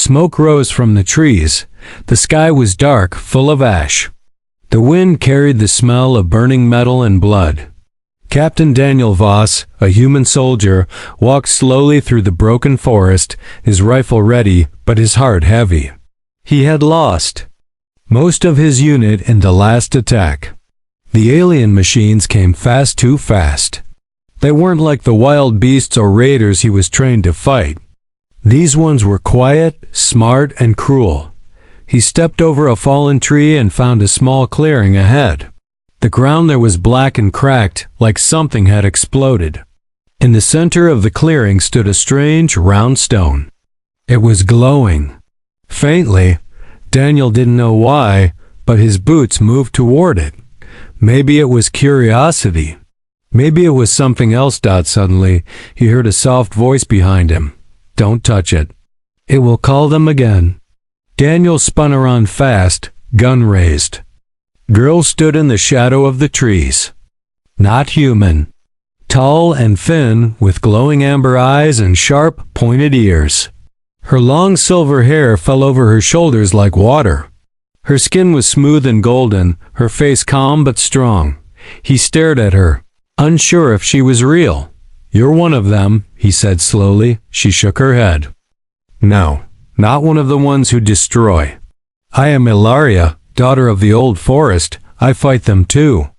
Smoke rose from the trees. The sky was dark, full of ash. The wind carried the smell of burning metal and blood. Captain Daniel Voss, a human soldier, walked slowly through the broken forest, his rifle ready, but his heart heavy. He had lost most of his unit in the last attack. The alien machines came too fast. They weren't like the wild beasts or raiders he was trained to fight. These ones were quiet, smart, and cruel. He stepped over a fallen tree and found a small clearing ahead. The ground there was black and cracked, like something had exploded. In the center of the clearing stood a strange, round stone. It was glowing. Faintly. Daniel didn't know why, but his boots moved toward it. Maybe it was curiosity. Maybe it was something else. Suddenly, he heard a soft voice behind him. "Don't touch it. It will call them again." Daniel spun around fast, gun raised. Girl stood in the shadow of the trees. Not human. Tall and thin, with glowing amber eyes and sharp, pointed ears. Her long silver hair fell over her shoulders like water. Her skin was smooth and golden, her face calm but strong. He stared at her, unsure if she was real. "You're one of them," he said slowly. She shook her head. "No, not one of the ones who destroy. I am Ilaria, daughter of the old forest. I fight them too."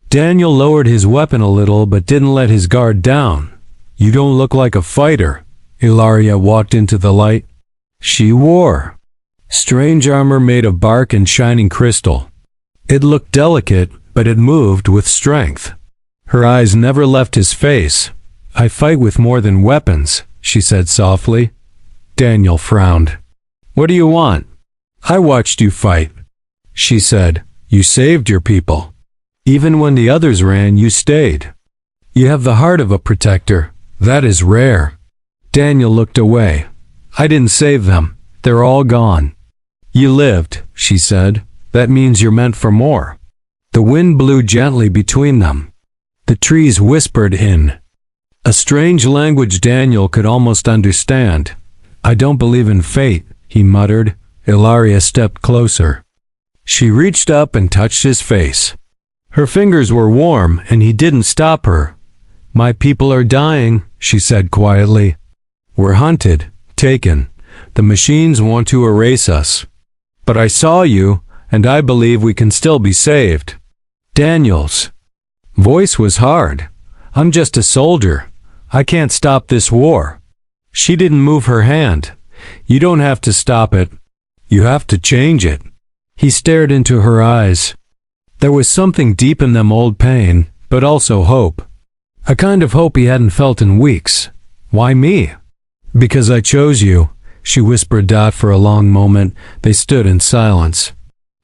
Daniel lowered his weapon a little but didn't let his guard down. "You don't look like a fighter." Ilaria walked into the light. She wore strange armor made of bark and shining crystal. It looked delicate, but it moved with strength. Her eyes never left his face. "I fight with more than weapons," she said softly. Daniel frowned. "What do you want?" "I watched you fight," she said. "You saved your people. Even when the others ran, you stayed. You have the heart of a protector. That is rare." Daniel looked away. "I didn't save them. They're all gone." "You lived," she said. "That means you're meant for more." The wind blew gently between them. The trees whispered in a strange language Daniel could almost understand. "I don't believe in fate," he muttered. Ilaria stepped closer. She reached up and touched his face. Her fingers were warm, and he didn't stop her. "My people are dying," she said quietly. "We're hunted, taken. The machines want to erase us. But I saw you, and I believe we can still be saved." Daniel's voice was hard. "I'm just a soldier. I can't stop this war." She didn't move her hand. "You don't have to stop it. You have to change it." He stared into her eyes. There was something deep in them, old pain, but also hope. A kind of hope he hadn't felt in weeks. "Why me?" "Because I chose you," she whispered. For a long moment, they stood in silence.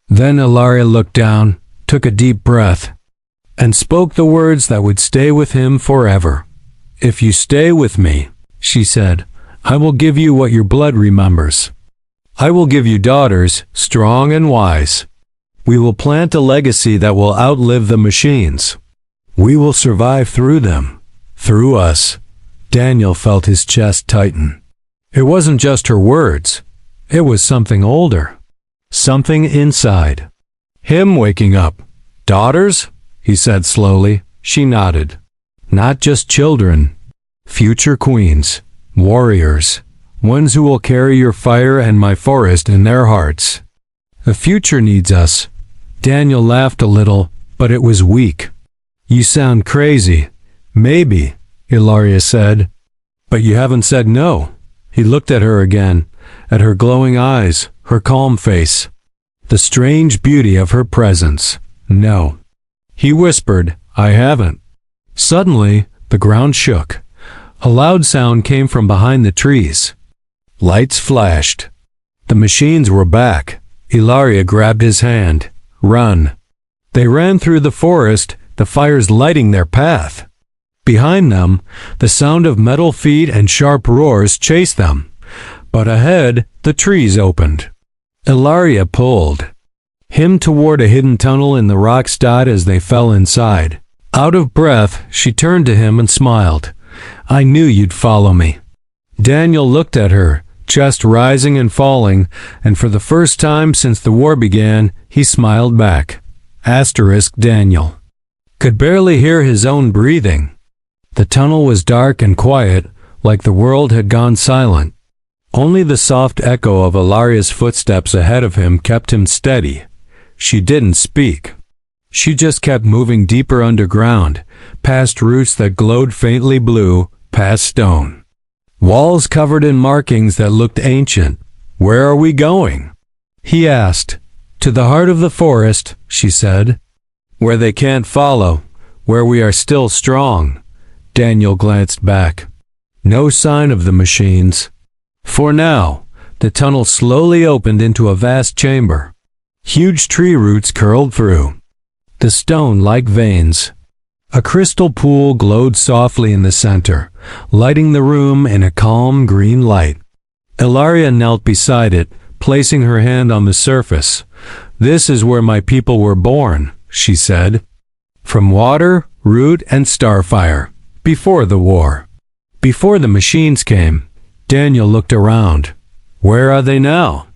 Then Ilaria looked down, took a deep breath, and spoke the words that would stay with him forever. "If you stay with me," she said, "I will give you what your blood remembers. I will give you daughters, strong and wise. We will plant a legacy that will outlive the machines. We will survive through them, through us." Daniel felt his chest tighten. It wasn't just her words. It was something older. Something inside. Him waking up. "Daughters?" he said slowly. She nodded. "Not just children. Future queens. Warriors. Ones who will carry your fire and my forest in their hearts. The future needs us." Daniel laughed a little, but it was weak. "You sound crazy." "Maybe," Ilaria said. "But you haven't said no." He looked at her again, at her glowing eyes, her calm face, the strange beauty of her presence. "No." He whispered, "I haven't." Suddenly, the ground shook. A loud sound came from behind the trees. Lights flashed. The machines were back. Ilaria grabbed his hand. "Run." They ran through the forest, the fires lighting their path. Behind them, the sound of metal feet and sharp roars chased them. But ahead, the trees opened. Ilaria pulled him toward a hidden tunnel in the rocks. As they fell inside, out of breath, she turned to him and smiled. "I knew you'd follow me." Daniel looked at her, chest rising and falling, and for the first time since the war began, he smiled back. Daniel could barely hear his own breathing. The tunnel was dark and quiet, like the world had gone silent. Only the soft echo of Ilaria's footsteps ahead of him kept him steady. She didn't speak. She just kept moving deeper underground, past roots that glowed faintly blue, past stone. Walls covered in markings that looked ancient. "Where are we going?" he asked. "To the heart of the forest," she said. "Where they can't follow, where we are still strong." Daniel glanced back. No sign of the machines. For now, the tunnel slowly opened into a vast chamber. Huge tree roots curled through the stone like veins. A crystal pool glowed softly in the center, lighting the room in a calm green light. Ilaria knelt beside it, placing her hand on the surface. "This is where my people were born," she said. "From water, root, and starfire, before the war. Before the machines came." Daniel looked around. "Where are they now?"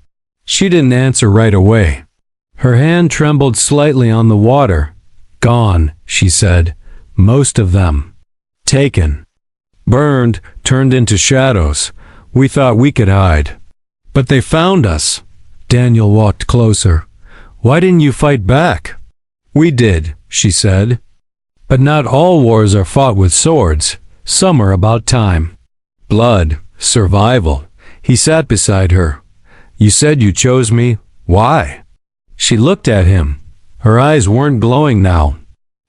She didn't answer right away. Her hand trembled slightly on the water. "Gone," she said. "Most of them. Taken. Burned, turned into shadows. We thought we could hide. But they found us." Daniel walked closer. "Why didn't you fight back?" "We did," she said. "But not all wars are fought with swords. Some are about time. Blood, survival." He sat beside her. "You said you chose me. Why?" She looked at him. Her eyes weren't glowing now.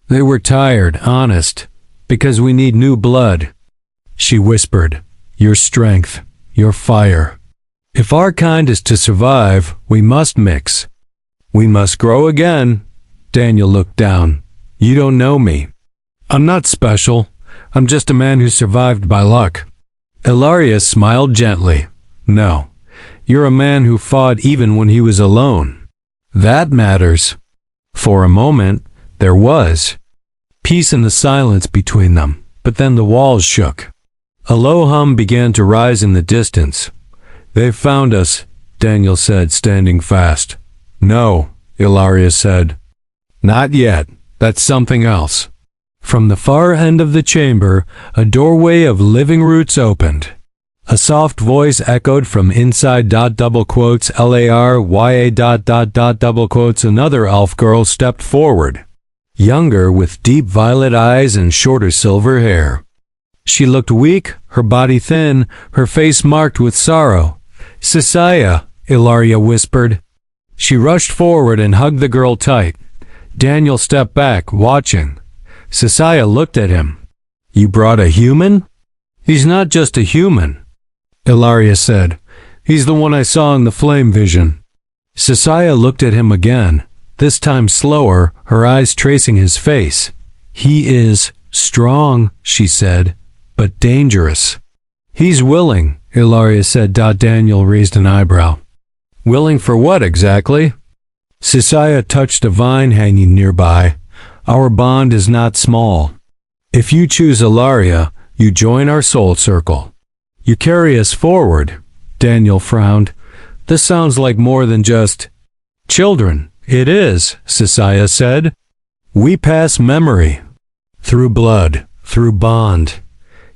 They were tired, honest. "Because we need new blood," she whispered. "Your strength, your fire. If our kind is to survive, we must mix. We must grow again." Daniel looked down. "You don't know me. I'm not special. I'm just a man who survived by luck." Ilaria smiled gently. "No, you're a man who fought even when he was alone. That matters." For a moment, there was peace in the silence between them, but then the walls shook. A low hum began to rise in the distance. "They've found us," Daniel said, standing fast. "No," Ilaria said. "Not yet. That's something else." From the far end of the chamber, a doorway of living roots opened. A soft voice echoed from inside LARYA ... Another elf girl stepped forward, younger, with deep violet eyes and shorter silver hair. She looked weak, her body thin, her face marked with sorrow. "Sisaya," Ilaria whispered. She rushed forward and hugged the girl tight. Daniel stepped back, watching. Sisaya looked at him. "You brought a human?" "He's not just a human," Ilaria said. "He's the one I saw in the flame vision." Sisaya looked at him again, this time slower, her eyes tracing his face. "He is strong," she said, "but dangerous." "He's willing," Ilaria said. Daniel raised an eyebrow. "Willing for what exactly?" Sisaya touched a vine hanging nearby. "Our bond is not small. If you choose Ilaria, you join our soul circle. You carry us forward." Daniel frowned. "This sounds like more than just children." "It is," Sisaya said. "We pass memory. Through blood, through bond.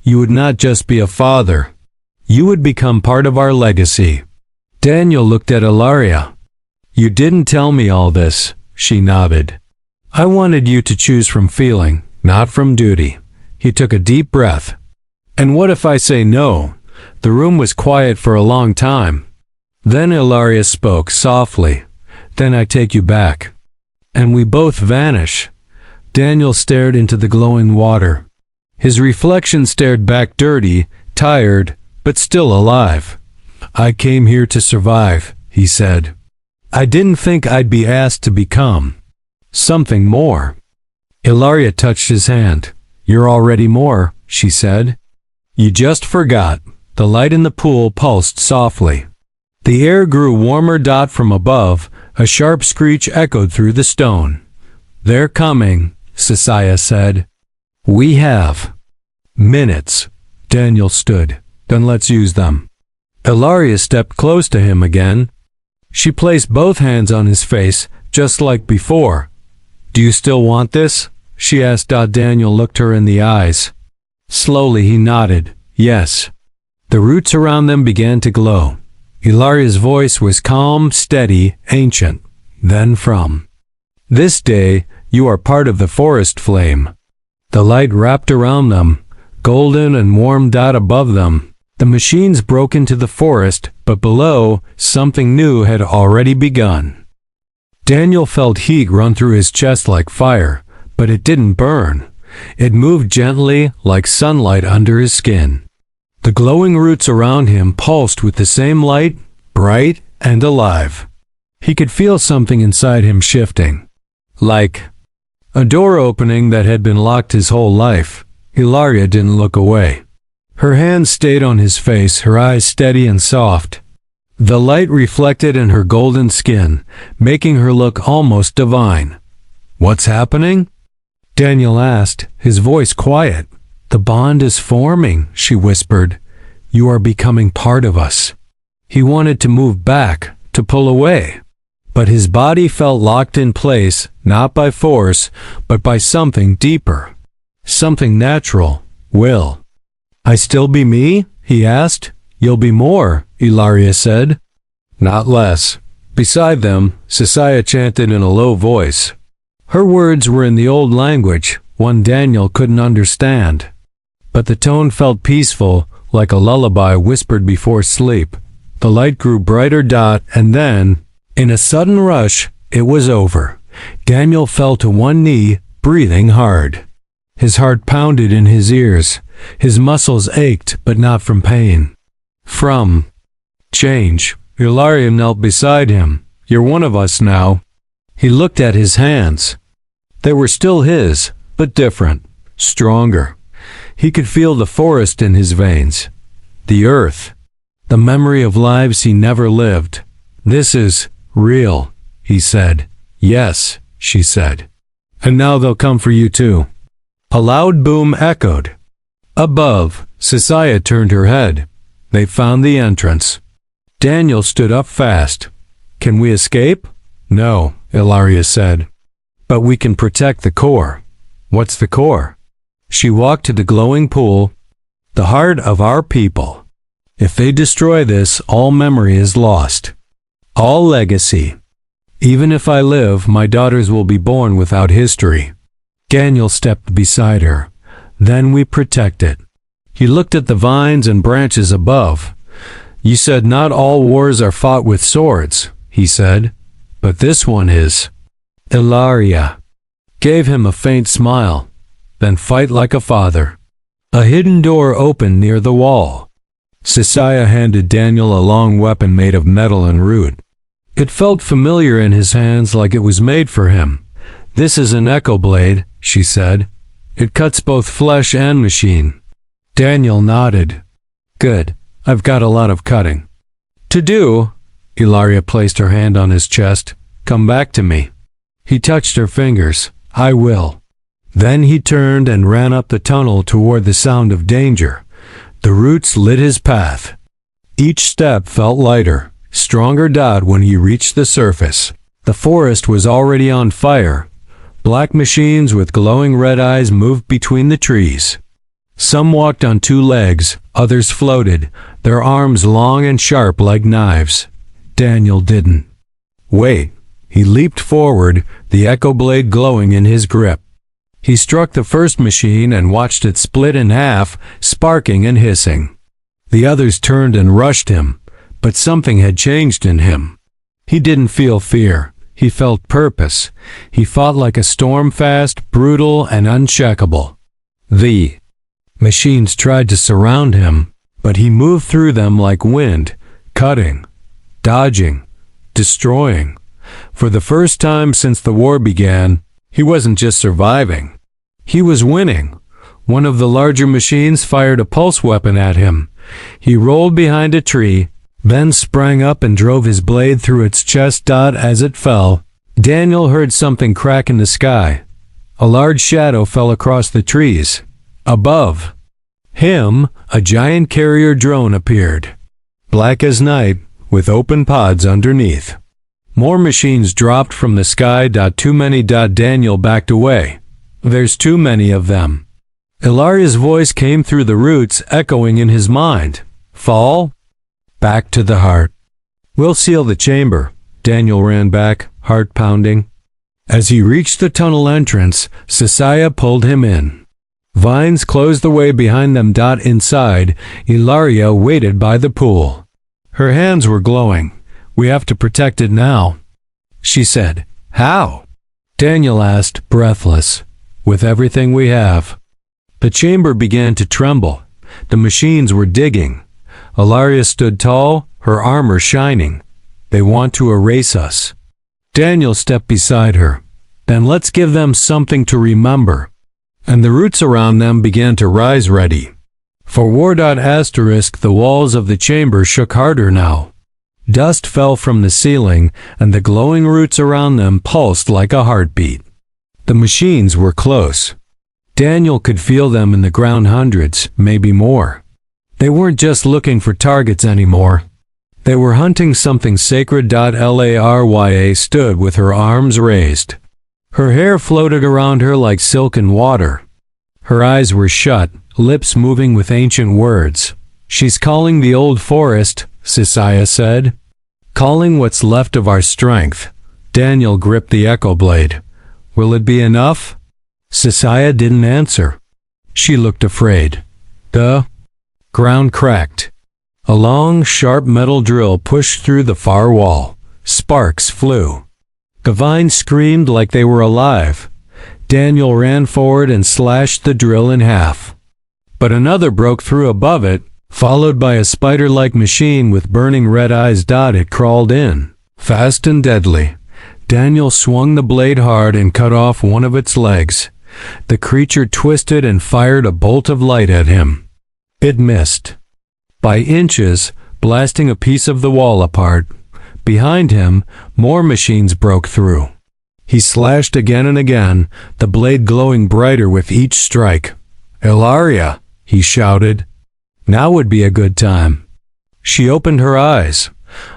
You would not just be a father. You would become part of our legacy." Daniel looked at Ilaria. "You didn't tell me all this," she nodded. "I wanted you to choose from feeling, not from duty." He took a deep breath. "And what if I say no?" The room was quiet for a long time. Then Ilaria spoke softly. "Then I take you back. And we both vanish." Daniel stared into the glowing water. His reflection stared back, dirty, tired, but still alive. "I came here to survive," he said. "I didn't think I'd be asked to become something more." Ilaria touched his hand. "You're already more," she said. "You just forgot." The light in the pool pulsed softly. The air grew warmer. From above, a sharp screech echoed through the stone. "They're coming," Sisaya said. "We have minutes." Daniel stood. "Then let's use them." Ilaria stepped close to him again. She placed both hands on his face, just like before. "Do you still want this?" she asked. Daniel looked her in the eyes. Slowly he nodded, yes. The roots around them began to glow. Ilaria's voice was calm, steady, ancient. "Then from this day, you are part of the forest flame." The light wrapped around them, golden and warm. Above them, the machines broke into the forest, but below, something new had already begun. Daniel felt heat run through his chest like fire, but it didn't burn. It moved gently, like sunlight under his skin. The glowing roots around him pulsed with the same light, bright and alive. He could feel something inside him shifting, like a door opening that had been locked his whole life. Ilaria didn't look away. Her hands stayed on his face, her eyes steady and soft. The light reflected in her golden skin, making her look almost divine. "What's happening?" Daniel asked, his voice quiet. "The bond is forming," she whispered. "You are becoming part of us." He wanted to move back, to pull away. But his body felt locked in place, not by force, but by something deeper. Something natural. "Will I still be me?" he asked. "You'll be more," Ilaria said. "Not less." Beside them, Sisaya chanted in a low voice. Her words were in the old language, one Daniel couldn't understand. But the tone felt peaceful, like a lullaby whispered before sleep. The light grew brighter. And then, in a sudden rush, it was over. Daniel fell to one knee, breathing hard. His heart pounded in his ears. His muscles ached, but not from pain. From change. Ilaria knelt beside him. "You're one of us now." He looked at his hands. They were still his, but different, stronger. He could feel the forest in his veins, the earth, the memory of lives he never lived. "This is real," he said. "Yes," she said. "And now they'll come for you too." A loud boom echoed. Above, Sisaya turned her head. They found the entrance. Daniel stood up fast. "Can we escape?" "No," Ilaria said. "But we can protect the core." "What's the core?" She walked to the glowing pool. "The heart of our people. If they destroy this, all memory is lost. All legacy. Even if I live, my daughters will be born without history." Daniel stepped beside her. "Then we protect it." He looked at the vines and branches above. "You said not all wars are fought with swords," he said. "But this one is." Ilaria gave him a faint smile. "Then fight like a father." A hidden door opened near the wall. Sisaya handed Daniel a long weapon made of metal and root. It felt familiar in his hands, like it was made for him. "This is an echo blade," she said. "It cuts both flesh and machine." Daniel nodded. "Good. I've got a lot of cutting to do." Ilaria placed her hand on his chest. "Come back to me." He touched her fingers. "I will." Then he turned and ran up the tunnel toward the sound of danger. The roots lit his path. Each step felt lighter, stronger. When he reached the surface, the forest was already on fire. Black machines with glowing red eyes moved between the trees. Some walked on two legs, others floated, their arms long and sharp like knives. Daniel didn't. "Wait." He leaped forward, the echo blade glowing in his grip. He struck the first machine and watched it split in half, sparking and hissing. The others turned and rushed him, but something had changed in him. He didn't feel fear. He felt purpose. He fought like a storm, fast, brutal, and uncheckable. The machines tried to surround him, but he moved through them like wind, cutting, dodging, destroying. For the first time since the war began, he wasn't just surviving. He was winning. One of the larger machines fired a pulse weapon at him. He rolled behind a tree, then sprang up and drove his blade through its chest. As it fell, Daniel heard something crack in the sky. A large shadow fell across the trees. Above him, a giant carrier drone appeared. black as night, with open pods underneath. More machines dropped from the sky. Too many. Daniel backed away. There's too many of them. Ilaria's voice came through the roots, echoing in his mind. Fall? Back to the heart. We'll seal the chamber. Daniel ran back, heart pounding. As he reached the tunnel entrance, Sisaya pulled him in. Vines closed the way behind them. Inside, Ilaria waited by the pool. Her hands were glowing. We have to protect it now, she said. How? Daniel asked, breathless. With everything we have. The chamber began to tremble. The machines were digging. Ilaria stood tall, her armor shining. They want to erase us. Daniel stepped beside her. Then let's give them something to remember. And the roots around them began to rise ready. For war. The walls of the chamber shook harder now. Dust fell from the ceiling, and the glowing roots around them pulsed like a heartbeat. The machines were close. Daniel could feel them in the ground, hundreds, maybe more. They weren't just looking for targets anymore. They were hunting something sacred. Larya stood with her arms raised. Her hair floated around her like silken water. Her eyes were shut, lips moving with ancient words. She's calling the old forest, Sisaya said. Calling what's left of our strength. Daniel gripped the echo blade. Will it be enough? Sisaya didn't answer. She looked afraid. The ground cracked. A long, sharp metal drill pushed through the far wall. Sparks flew. The vines screamed like they were alive. Daniel ran forward and slashed the drill in half. But another broke through above it, followed by a spider-like machine with burning red eyes. It crawled in, fast and deadly. Daniel swung the blade hard and cut off one of its legs. The creature twisted and fired a bolt of light at him. It missed. By inches, blasting a piece of the wall apart. Behind him, more machines broke through. He slashed again and again, the blade glowing brighter with each strike. Ilaria, he shouted. Now would be a good time. She opened her eyes.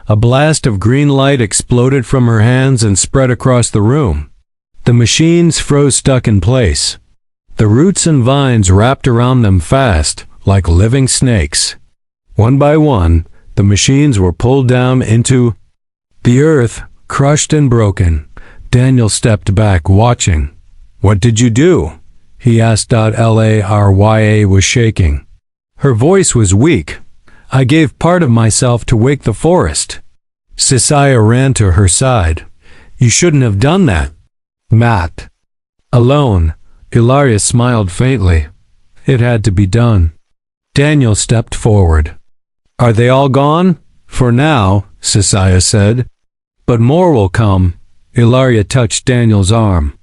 A blast of green light exploded from her hands and spread across the room. The machines froze stuck in place. The roots and vines wrapped around them fast, like living snakes. One by one, the machines were pulled down into the earth, crushed and broken. Daniel stepped back, watching. What did you do? He asked. Larya was shaking. Her voice was weak. I gave part of myself to wake the forest. Sisaya ran to her side. You shouldn't have done that. Matt. Alone, Ilaria smiled faintly. It had to be done. Daniel stepped forward. Are they all gone? For now, Sisaya said. But more will come. Ilaria touched Daniel's arm.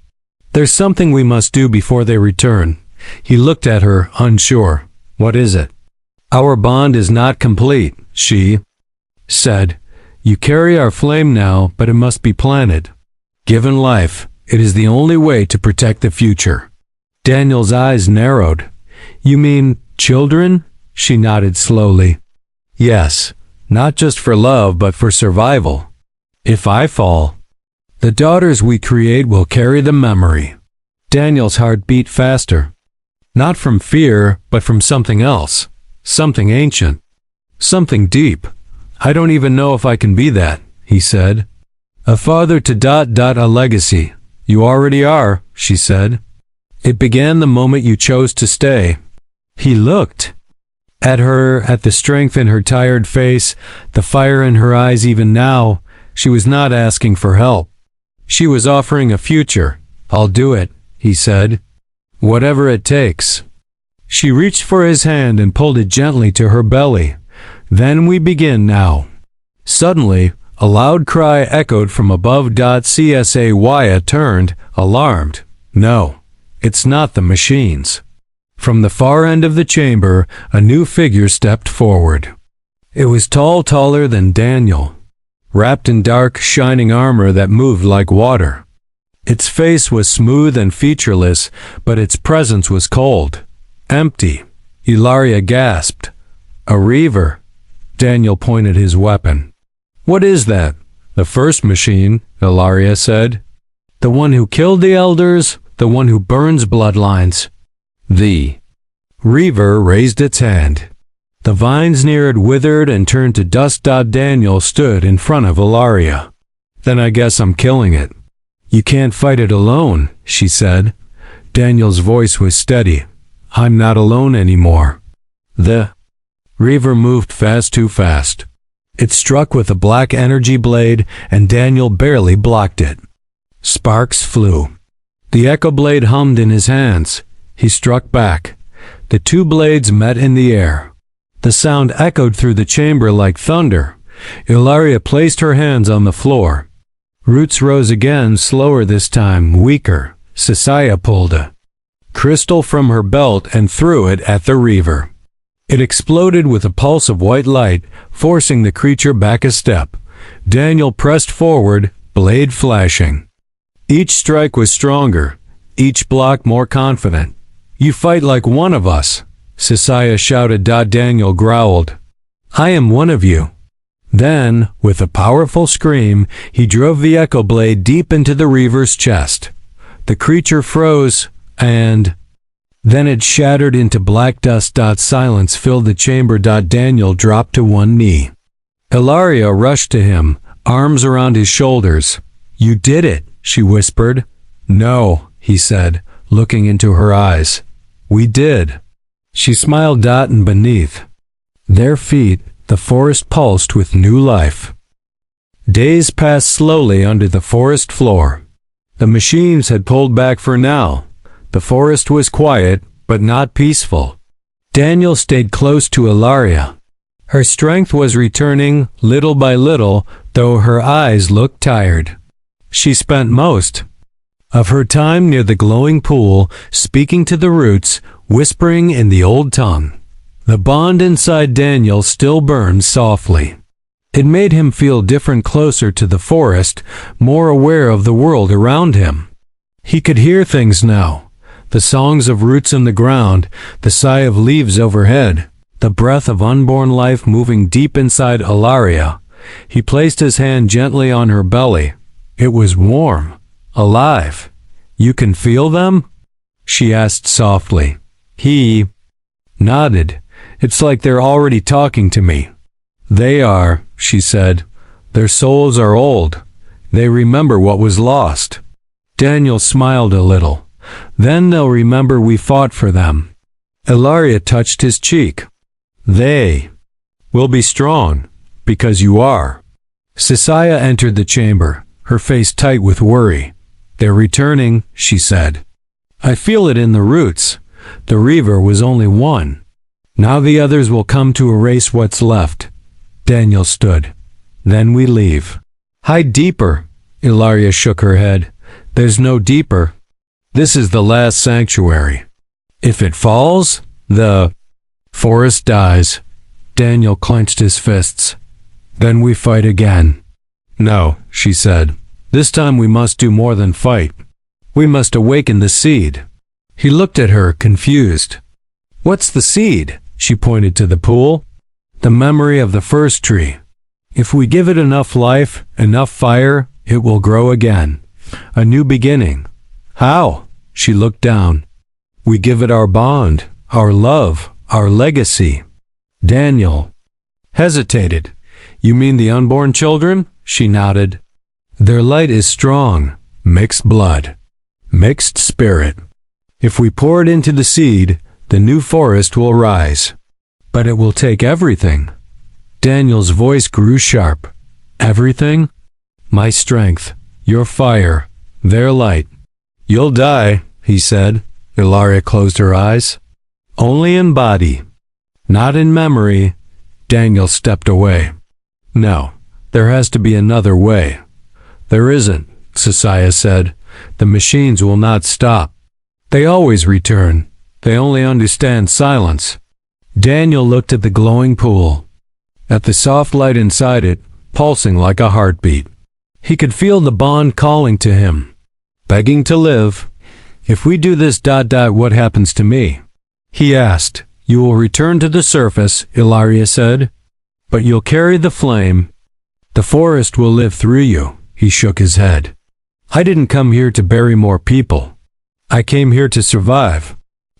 There's something we must do before they return. He looked at her, unsure. What is it? Our bond is not complete, she said. You carry our flame now, but it must be planted. Given life, it is the only way to protect the future. Daniel's eyes narrowed. You mean children? She nodded slowly. Yes, not just for love, but for survival. If I fall, the daughters we create will carry the memory. Daniel's heart beat faster. Not from fear, but from something else. Something ancient. Something deep. I don't even know if I can be that, he said. A father to a legacy. You already are, she said. It began the moment you chose to stay. He looked at her, at the strength in her tired face, the fire in her eyes. Even now, she was not asking for help. She was offering a future. I'll do it, he said. Whatever it takes. She reached for his hand and pulled it gently to her belly. Then we begin now. Suddenly, a loud cry echoed from above. Sisaya turned, alarmed. No, it's not the machines. From the far end of the chamber, a new figure stepped forward. It was tall, taller than Daniel, wrapped in dark, shining armor that moved like water. Its face was smooth and featureless, but its presence was cold, empty. Ilaria gasped. A reaver. Daniel pointed his weapon. What is that? The first machine, Ilaria said. The one who killed the elders, the one who burns bloodlines. The Reaver raised its hand. The vines near it withered and turned to dust. Daniel stood in front of Ilaria. Then I guess I'm killing it. You can't fight it alone, she said. Daniel's voice was steady. I'm not alone anymore. The Reaver moved too fast. It struck with a black energy blade, and Daniel barely blocked it. Sparks flew. The echo blade hummed in his hands. He struck back. The two blades met in the air. The sound echoed through the chamber like thunder. Ilaria placed her hands on the floor. Roots rose again, slower this time, weaker. Sisaya pulled a crystal from her belt and threw it at the Reaver. It exploded with a pulse of white light, forcing the creature back a step. Daniel pressed forward, blade flashing. Each strike was stronger, each block more confident. You fight like one of us, Sisaya shouted. Daniel growled. I am one of you. Then, with a powerful scream, he drove the echo blade deep into the Reaver's chest. The creature froze, and then it shattered into black dust. Silence filled the chamber. Daniel dropped to one knee. Ilaria rushed to him, arms around his shoulders. You did it, she whispered. No, he said, looking into her eyes. We did. She smiled. And beneath their feet, the forest pulsed with new life. Days passed slowly under the forest floor. The machines had pulled back for now. The forest was quiet, but not peaceful. Daniel stayed close to Ilaria. Her strength was returning, little by little, though her eyes looked tired. She spent most of her time near the glowing pool, speaking to the roots, whispering in the old tongue. The bond inside Daniel still burned softly. It made him feel different, closer to the forest, more aware of the world around him. He could hear things now. The songs of roots in the ground, the sigh of leaves overhead, the breath of unborn life moving deep inside Ilaria. He placed his hand gently on her belly. It was warm, alive. You can feel them? She asked softly. He nodded. It's like they're already talking to me. They are, she said. Their souls are old. They remember what was lost. Daniel smiled a little. Then they'll remember we fought for them. Ilaria touched his cheek. They will be strong, because you are. Sisaya entered the chamber, her face tight with worry. They're returning, she said. I feel it in the roots. The Reaver was only one. Now the others will come to erase what's left. Daniel stood. Then we leave. Hide deeper. Ilaria shook her head. There's no deeper. This is the last sanctuary. If it falls, the forest dies. Daniel clenched his fists. Then we fight again. No, she said. This time we must do more than fight. We must awaken the seed. He looked at her, confused. What's the seed? She pointed to the pool. The memory of the first tree. If we give it enough life, enough fire, it will grow again. A new beginning. How? She looked down. We give it our bond, our love, our legacy. Daniel hesitated. You mean the unborn children? She nodded. Their light is strong, mixed blood, mixed spirit. If we pour it into the seed, the new forest will rise. But it will take everything. Daniel's voice grew sharp. Everything? My strength, your fire, their light. You'll die, he said. Ilaria closed her eyes. Only in body, not in memory. Daniel stepped away. No, there has to be another way. There isn't, Sisaya said. The machines will not stop. They always return. They only understand silence. Daniel looked at the glowing pool, at the soft light inside it, pulsing like a heartbeat. He could feel the bond calling to him, begging to live. If we do this, what happens to me? He asked. You will return to the surface, Ilaria said. but you'll carry the flame. The forest will live through you." He shook his head. "I didn't come here to bury more people. I came here to survive."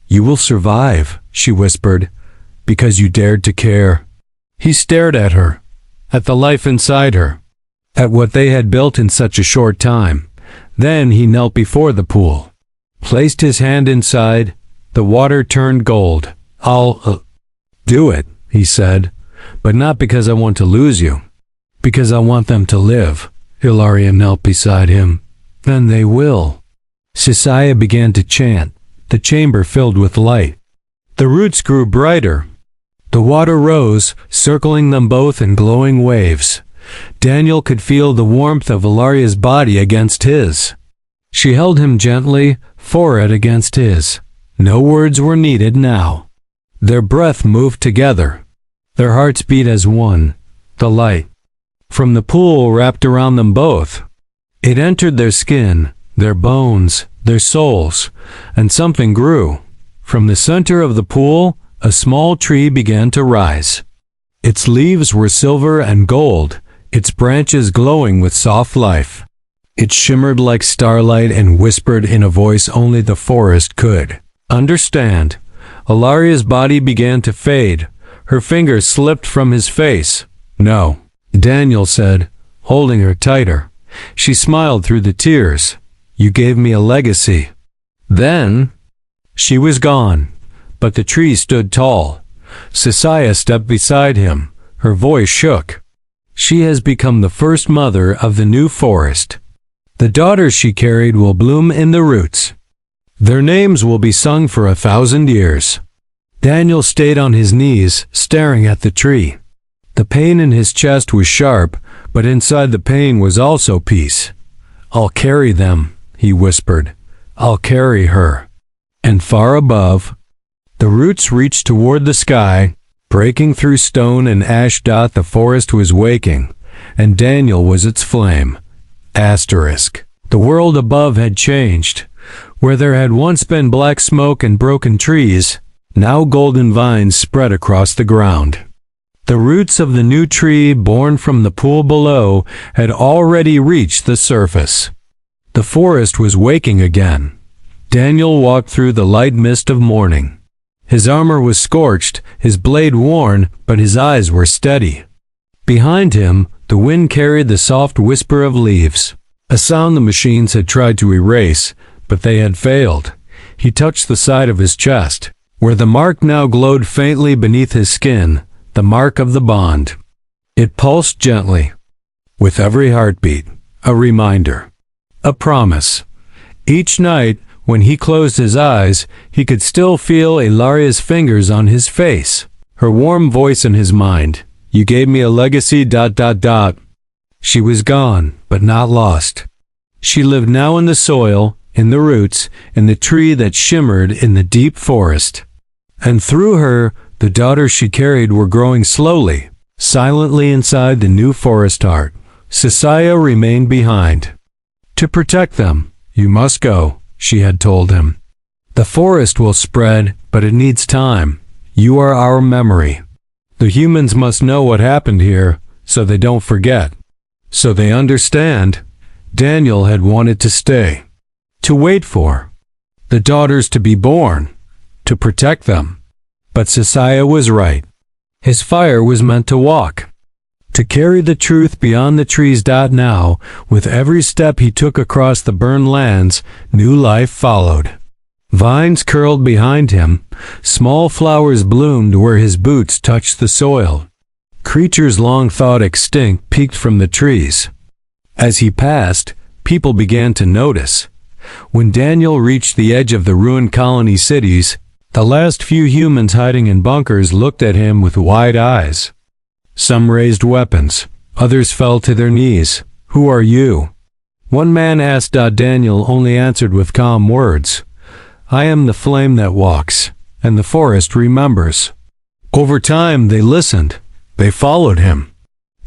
"You will survive," she whispered, "because you dared to care." He stared at her, at the life inside her, at what they had built in such a short time. Then he knelt before the pool, placed his hand inside. The water turned gold. "I'll do it," he said, "but not because I want to lose you. Because I want them to live." Ilaria knelt beside him. "Then they will." Sisaya began to chant. The chamber filled with light. The roots grew brighter. The water rose, circling them both in glowing waves. Daniel could feel the warmth of Ilaria's body against his. She held him gently, forehead against his. No words were needed now. Their breath moved together. Their hearts beat as one. The light from the pool wrapped around them both. It entered their skin, their bones, their souls, and something grew. From the center of the pool, a small tree began to rise. Its leaves were silver and gold, its branches glowing with soft life. It shimmered like starlight and whispered in a voice only the forest could understand. Ilaria's body began to fade. Her fingers slipped from his face. "No," Daniel said, holding her tighter. She smiled through the tears. "You gave me a legacy." Then she was gone, but the tree stood tall. Sisaya stepped beside him. Her voice shook. "She has become the first mother of the new forest. The daughters she carried will bloom in the roots. Their names will be sung for 1,000 years." Daniel stayed on his knees, staring at the tree. The pain in his chest was sharp, but inside the pain was also peace. "I'll carry them," he whispered. "I'll carry her." And far above, the roots reached toward the sky, breaking through stone and ash. The forest was waking, and Daniel was its flame. Asterisk. The world above had changed. Where there had once been black smoke and broken trees, now golden vines spread across the ground. The roots of the new tree born from the pool below had already reached the surface. The forest was waking again. Daniel walked through the light mist of morning. His armor was scorched, his blade worn, but his eyes were steady. Behind him, the wind carried the soft whisper of leaves, a sound the machines had tried to erase, but they had failed. He touched the side of his chest, where the mark now glowed faintly beneath his skin, the mark of the bond. It pulsed gently, with every heartbeat, a reminder, a promise. Each night, when he closed his eyes, he could still feel Ilaria's fingers on his face, her warm voice in his mind. "You gave me a legacy. She was gone, but not lost. She lived now in the soil, in the roots, in the tree that shimmered in the deep forest. And through her, the daughters she carried were growing slowly, silently inside the new forest heart. Sisaya remained behind. To protect them, you must go, she had told him. The forest will spread, but it needs time. You are our memory. The humans must know what happened here, so they don't forget. So they understand. Daniel had wanted to stay, to wait for the daughters to be born, to protect them. But Sisaya was right. His fire was meant to walk, to carry the truth beyond the trees. Now, with every step he took across the burned lands, new life followed. Vines curled behind him, small flowers bloomed where his boots touched the soil. Creatures long thought extinct peeked from the trees. As he passed, people began to notice. When Daniel reached the edge of the ruined colony cities, the last few humans hiding in bunkers looked at him with wide eyes. Some raised weapons, others fell to their knees. "Who are you?" One man asked. Daniel only answered with calm words. "I am the flame that walks, and the forest remembers." Over time they listened. They followed him.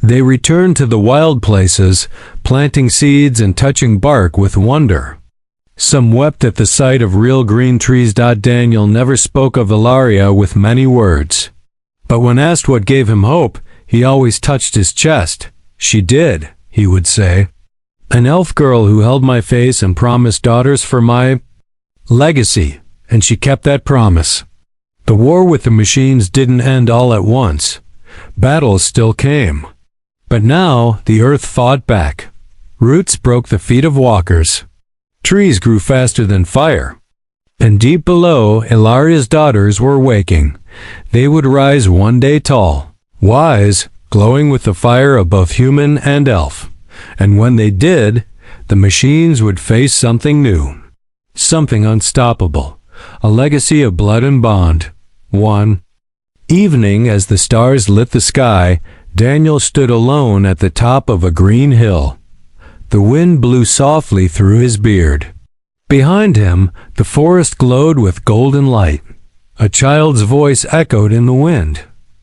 They returned to the wild places, planting seeds and touching bark with wonder. Some wept at the sight of real green trees. Daniel never spoke of Ilaria with many words. But when asked what gave him hope, He always touched his chest. She did, he would say. An elf girl who held my face and promised daughters for my legacy, and she kept that promise. The war with the machines didn't end all at once. Battles still came. But now the earth fought back. Roots broke the feet of walkers. Trees grew faster than fire. And deep below, Ilaria's daughters were waking. They would rise one day tall, wise, glowing with the fire of both human and elf. And when they did, the machines would face something new. Something unstoppable. A legacy of blood and bond. One evening, as the stars lit the sky, Daniel stood alone at the top of a green hill. The wind blew softly through his beard. Behind him, the forest glowed with golden light. A child's voice echoed in the wind.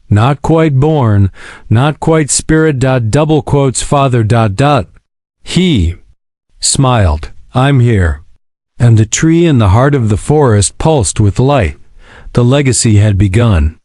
Not quite born, not quite spirit. Double quotes father. He smiled. I'm here. And the tree in the heart of the forest pulsed with light. The legacy had begun.